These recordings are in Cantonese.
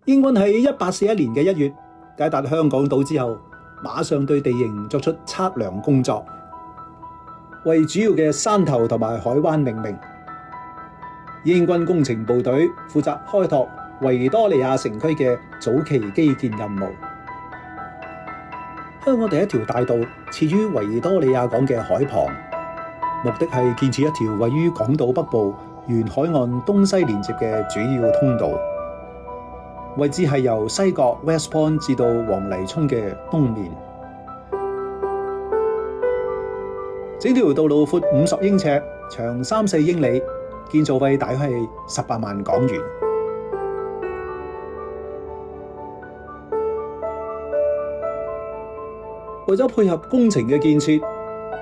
英軍喺1841年嘅1月抵達香港島之後，馬上對地形作出測量工作，為主要嘅山頭同埋海灣命名。英軍工程部隊負責開拓維多利亞城區嘅早期基建任務。香港第一條大道設於維多利亞港嘅海旁，目的係建設一條位於港島北部沿海岸東西連接嘅主要通道。位置係由西角 West Point 至到黃泥涌嘅東面。整條道路闊50英尺，長3-4英里，建造費大約係18萬港元。為咗配合工程嘅建設，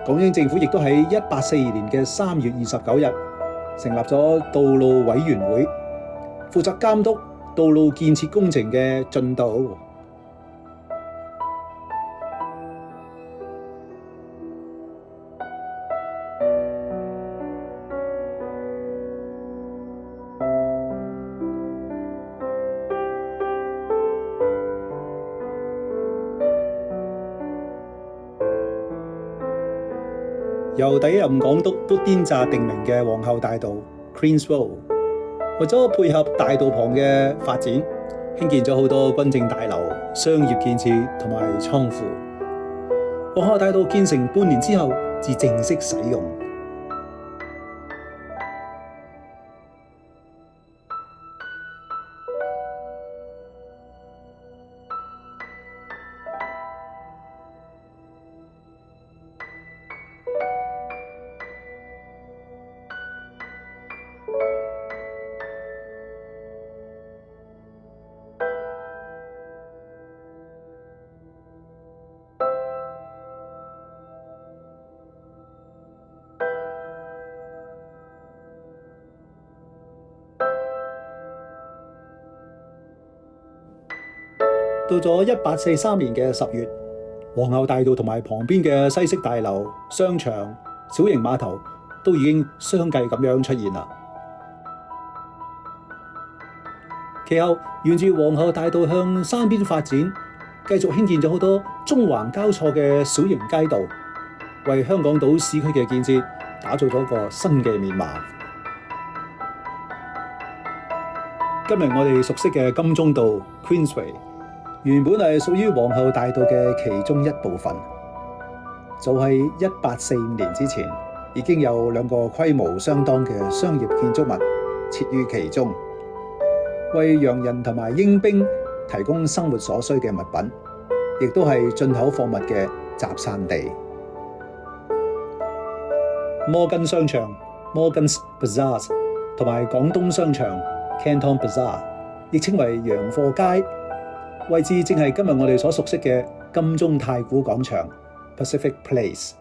港英政府亦都喺1842年嘅3月29日成立咗道路委員會，負責監督道路建設工程嘅進度。由第一任港督砵甸乍定名嘅皇后大道 Queen's Road， 為咗配合大道旁嘅發展，興建咗好多軍政大樓、商業建設同埋倉庫。皇后大道建成半年之後至正式使用。到咗1843年嘅10月，皇后大道同埋旁邊嘅西式大樓、商場、小型碼頭都已經相繼咁樣出現啦。其後沿住皇后大道向山邊發展，繼續興建咗好多縱橫交錯嘅小型街道，為香港島市區嘅建設打造咗一個新嘅面貌。今日我哋熟悉嘅金鐘道 Queensway，原本係屬於皇后大道嘅其中一部分，就係1845年之前已經有2個規模相當嘅商業建築物設於其中，為洋人同埋英兵提供生活所需嘅物品，亦都係進口貨物嘅集散地。摩根商場 Morgan's Bazaar 同埋廣東商場 Canton Bazaar， 亦稱為洋貨街。位置正係今日我哋所熟悉嘅金鐘太古廣場 Pacific Place。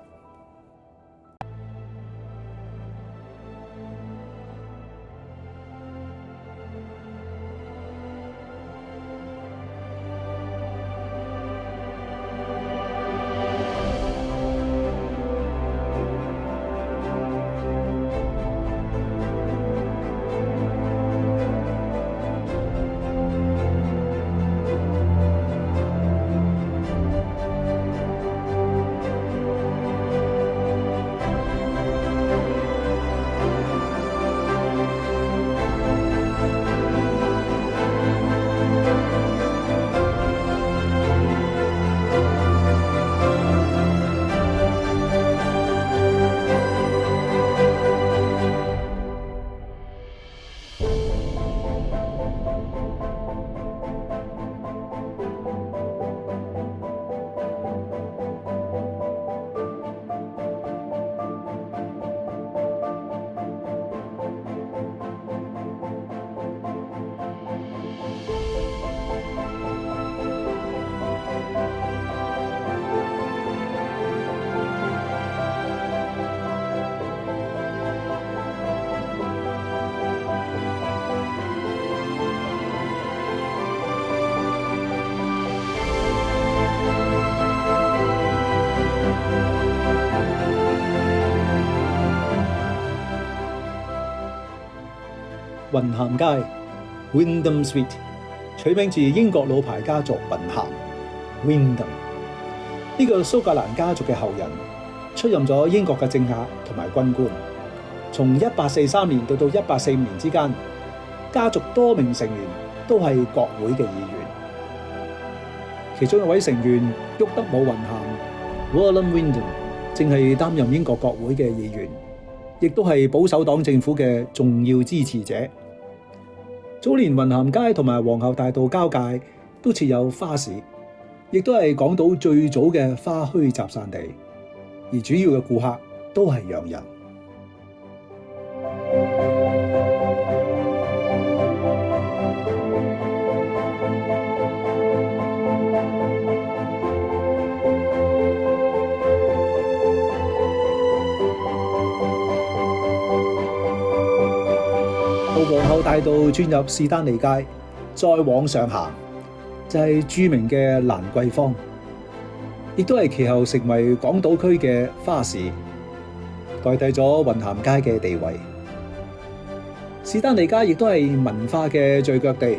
雲咸街 Wyndham Street 取名自英國老牌家族雲咸 Wyndham。呢個蘇格蘭家族嘅後人出任咗英國嘅政客同埋軍官。從1843年到1845年之間，家族多名成員都係國會嘅議員。其中一位成員沃德姆雲咸 William Wyndham 正係擔任英國國會嘅議員，亦都係保守黨政府嘅重要支持者。早年雲咸街同埋皇后大道交界都設有花市，亦都係港島最早嘅花墟集散地，而主要嘅顧客都係洋人。到皇后大道轉入士丹利街，再往上行就係著名嘅蘭桂坊，亦都係其後成為港島區嘅花市，代替咗雲咸街嘅地位。士丹利街亦都係文化嘅聚腳地，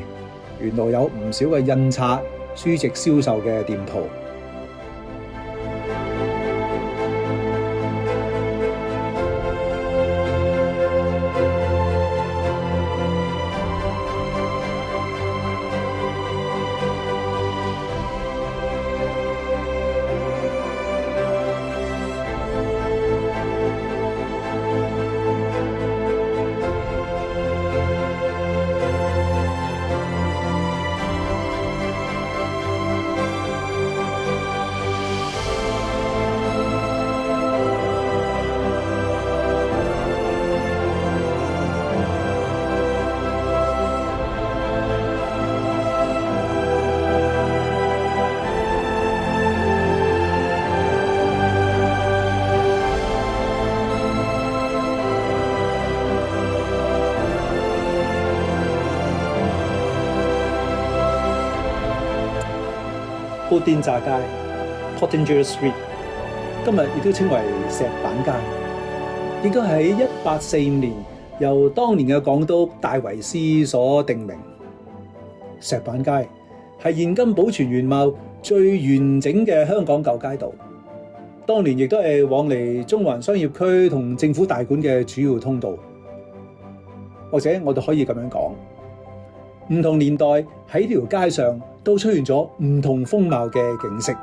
沿路有唔少嘅印刷、書籍銷售嘅店鋪。砵甸乍街 （Pottinger Street） 今日亦都稱為石板街，亦都喺1845年由當年嘅港督戴維斯所定名。石板街係現今保存原貌最完整嘅香港舊街道，當年亦都係往嚟中環商業區同政府大館嘅主要通道。或者我哋可以咁樣講，唔同年代喺呢條街上都出現咗唔同風貌嘅景色。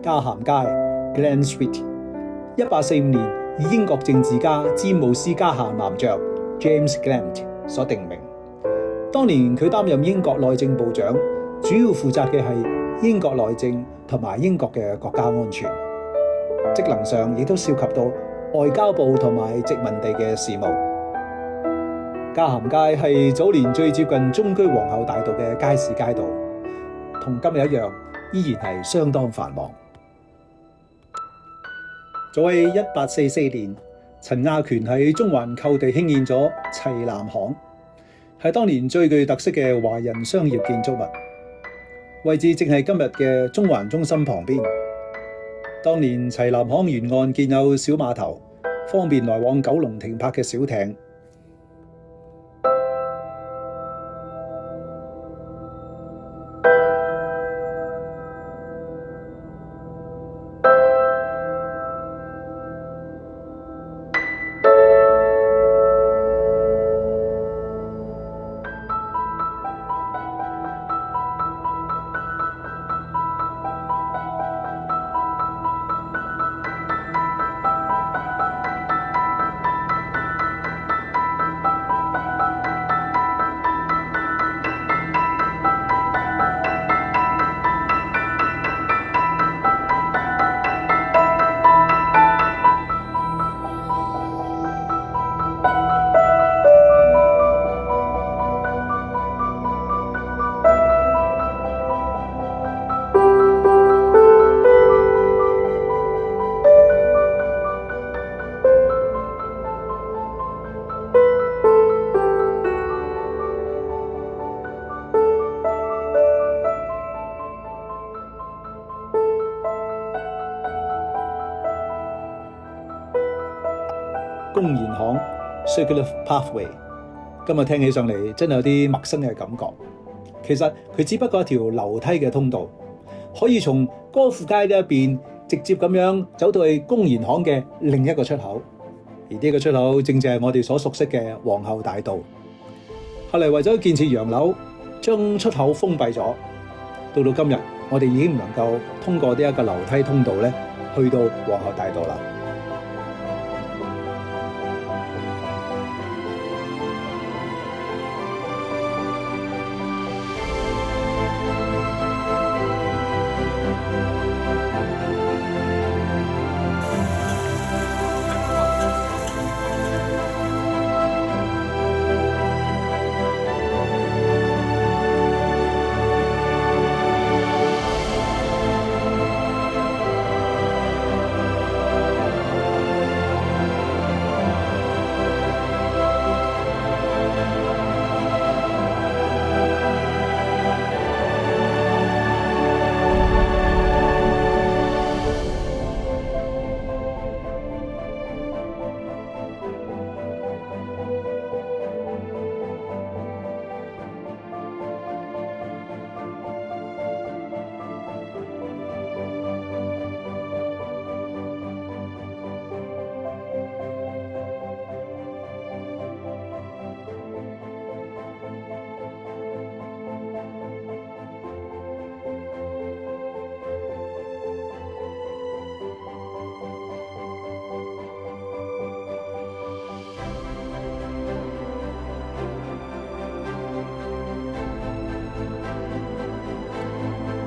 嘉咸街 Glen Street 1845年以英國政治家詹姆斯嘉咸男爵 James Glant 所定名。當年佢擔任英國內政部長，主要負責嘅係英國內政同埋英國嘅國家安全，職能上亦都涉及到外交部同埋殖民地嘅事務。嘉咸街係早年最接近中居皇后大道嘅街市街道，同今日一樣，依然係相當繁忙。早喺1844年，陳亞權喺中環購地興建咗齊南行，係當年最具特色嘅華人商業建築物，位置正係今日嘅中環中心旁邊。當年齊南行沿岸建有小碼頭，方便來往九龍停泊嘅小艇。公賢巷 Circular Pathway。今日聽起上嚟真係有啲陌生嘅感覺。其實佢只不過一條樓梯嘅通道，可以從歌賦街呢一邊直接咁樣走到去公賢巷嘅另一個出口。而呢個出口正正係我哋所熟悉嘅皇后大道。後嚟為咗建設洋樓，將出口封閉咗。到今日，我哋已經唔能夠通過呢一個樓梯通道咧，去到皇后大道啦。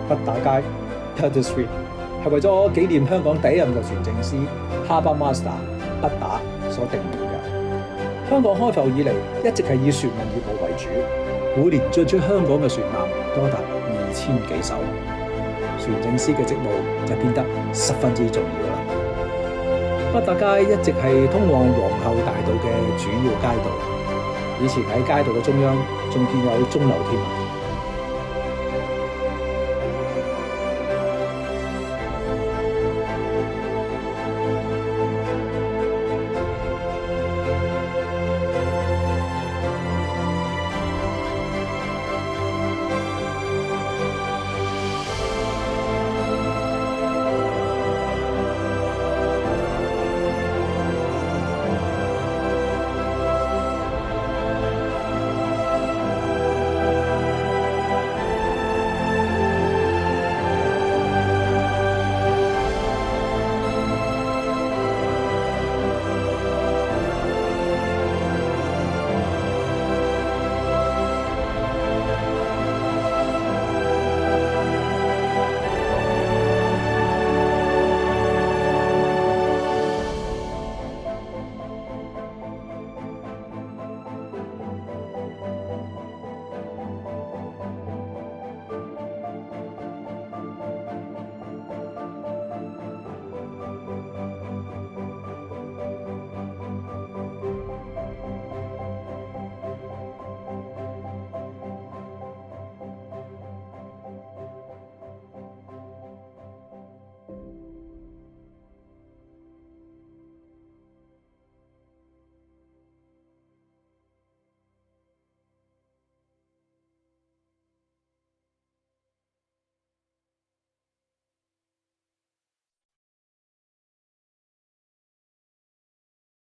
畢打街 Putty Street 係為咗紀念香港第一任嘅船政司 Harbour Master 畢打所定名嘅。香港開埠以嚟一直係以船運業務為主，每年進出香港嘅船艦多達2000幾艘，船政司嘅職務就變得十分之重要啦。畢打街一直係通往皇后大道嘅主要街道，以前喺街道嘅中央仲建有鐘樓添。